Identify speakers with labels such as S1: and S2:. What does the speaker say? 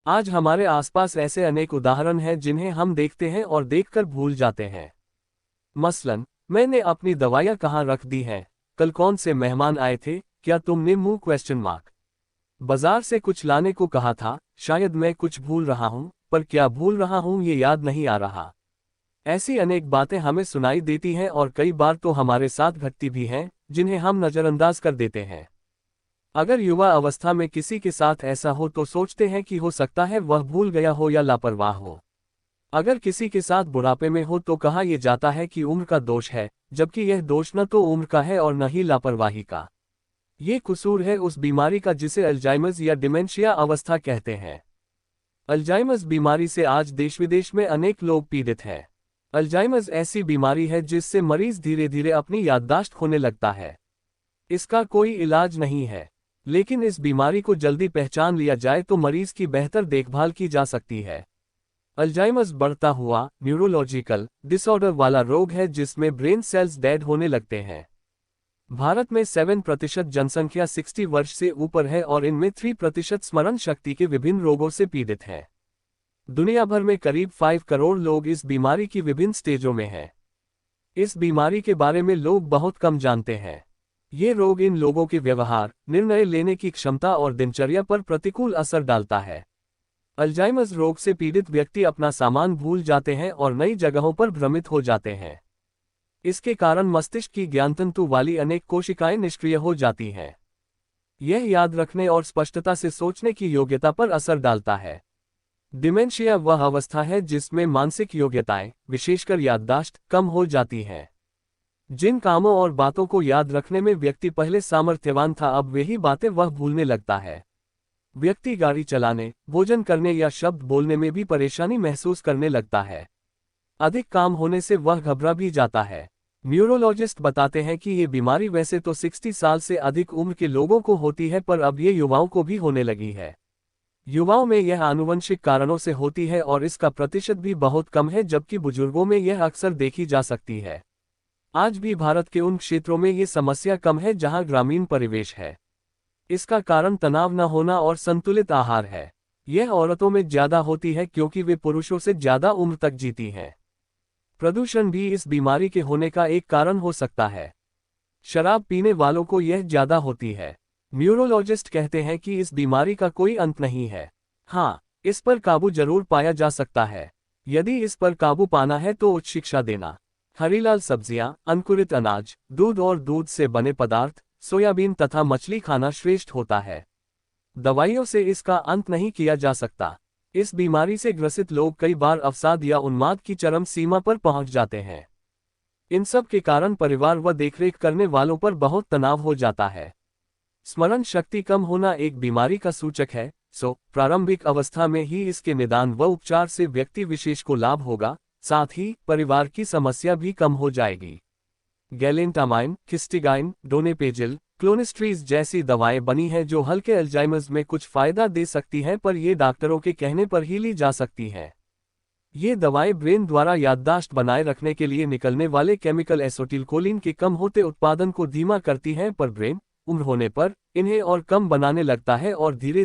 S1: आज हमारे आसपास ऐसे अनेक उदाहरण हैं जिन्हें हम देखते हैं और देखकर भूल जाते हैं। मसलन, मैंने अपनी दवाइयाँ कहाँ रख दी हैं? कल कौन से मेहमान आए थे? क्या तुमने मुंह क्वेश्चन मार्क। बाजार से कुछ लाने को कहा था, शायद मैं कुछ भूल रहा हूँ, पर क्या भूल रहा हूँ ये याद नहीं आ रहा। ऐसी अनेक बातें हमें सुनाई देती हैं और कई बार तो हमारे साथ घटती भी हैं, जिन्हें हम नज़रअंदाज कर देते हैं। अगर युवा अवस्था में किसी के साथ ऐसा हो तो सोचते हैं कि हो सकता है वह भूल गया हो या लापरवाह हो। अगर किसी के साथ बुढ़ापे में हो तो कहा यह जाता है कि उम्र का दोष है, जबकि यह दोष न तो उम्र का है और न ही लापरवाही का। ये कसूर है उस बीमारी का जिसे अल्जाइमर्स या डिमेंशिया अवस्था कहते हैं। अल्जाइमर्स बीमारी से आज देश विदेश में अनेक लोग पीड़ित हैं। अल्जाइमर्स ऐसी बीमारी है जिससे मरीज धीरे धीरे अपनी याददाश्त खोने लगता है। इसका कोई इलाज नहीं है, लेकिन इस बीमारी को जल्दी पहचान लिया जाए तो मरीज की बेहतर देखभाल की जा सकती है। अल्जाइमर्स बढ़ता हुआ न्यूरोलॉजिकल डिसऑर्डर वाला रोग है जिसमें ब्रेन सेल्स डेड होने लगते हैं। भारत में 7% जनसंख्या 60 वर्ष से ऊपर है और इनमें 3% स्मरण शक्ति के विभिन्न रोगों से पीड़ित हैं। दुनिया भर में करीब 5 करोड़ लोग इस बीमारी की विभिन्न स्टेजों में हैं। इस बीमारी के बारे में लोग बहुत कम जानते हैं। ये रोग इन लोगों के व्यवहार, निर्णय लेने की क्षमता और दिनचर्या पर प्रतिकूल असर डालता है। अल्जाइमर्स रोग से पीड़ित व्यक्ति अपना सामान भूल जाते हैं और नई जगहों पर भ्रमित हो जाते हैं। इसके कारण मस्तिष्क की ज्ञानतंतु वाली अनेक कोशिकाएं निष्क्रिय हो जाती हैं। यह याद रखने और स्पष्टता से सोचने की योग्यता पर असर डालता है। डिमेंशिया वह अवस्था है जिसमें मानसिक योग्यताएं, विशेषकर याददाश्त, कम हो जाती हैं। जिन कामों और बातों को याद रखने में व्यक्ति पहले सामर्थ्यवान था, अब वही बातें वह भूलने लगता है। व्यक्ति गाड़ी चलाने, भोजन करने या शब्द बोलने में भी परेशानी महसूस करने लगता है। अधिक काम होने से वह घबरा भी जाता है। न्यूरोलॉजिस्ट बताते हैं कि ये बीमारी वैसे तो 60 साल से अधिक उम्र के लोगों को होती है, पर अब ये युवाओं को भी होने लगी है। युवाओं में यह आनुवंशिक कारणों से होती है और इसका प्रतिशत भी बहुत कम है, जबकि बुजुर्गों में यह अक्सर देखी जा सकती है। आज भी भारत के उन क्षेत्रों में ये समस्या कम है जहां ग्रामीण परिवेश है। इसका कारण तनाव न होना और संतुलित आहार है। यह औरतों में ज्यादा होती है क्योंकि वे पुरुषों से ज्यादा उम्र तक जीती हैं। प्रदूषण भी इस बीमारी के होने का एक कारण हो सकता है। शराब पीने वालों को यह ज्यादा होती है। न्यूरोलॉजिस्ट कहते हैं कि इस बीमारी का कोई अंत नहीं है। हाँ, इस पर काबू जरूर पाया जा सकता है। यदि इस पर काबू पाना है तो उच्च शिक्षा देना, हरीलाल सब्जियां, अंकुरित अनाज, दूध और दूध से बने पदार्थ, सोयाबीन तथा मछली खाना श्रेष्ठ होता है। दवाइयों से इसका अंत नहीं किया जा सकता। इस बीमारी से ग्रसित लोग कई बार अवसाद या उन्माद की चरम सीमा पर पहुंच जाते हैं। इन सब के कारण परिवार व देखरेख करने वालों पर बहुत तनाव हो जाता है। स्मरण शक्ति कम होना एक बीमारी का सूचक है, प्रारंभिक अवस्था में ही इसके निदान व उपचार से व्यक्ति विशेष को लाभ होगा, साथ ही परिवार की समस्या भी कम हो जाएगी। गैलेंटामाइन, हिस्टिडाइन, डोनेपेजिल, क्लोनिस्ट्रीज जैसी दवाएं बनी हैं जो हल्के अल्जाइमर्स में कुछ फायदा दे सकती हैं, पर ये डॉक्टरों के कहने पर ही ली जा सकती हैं। ये दवाएं ब्रेन द्वारा याददाश्त बनाए रखने के लिए निकलने वाले केमिकल एसिटिलकोलिन के कम होते उत्पादन को धीमा करती हैं, पर ब्रेन उम्र होने पर इन्हें और कम बनाने लगता है और धीरे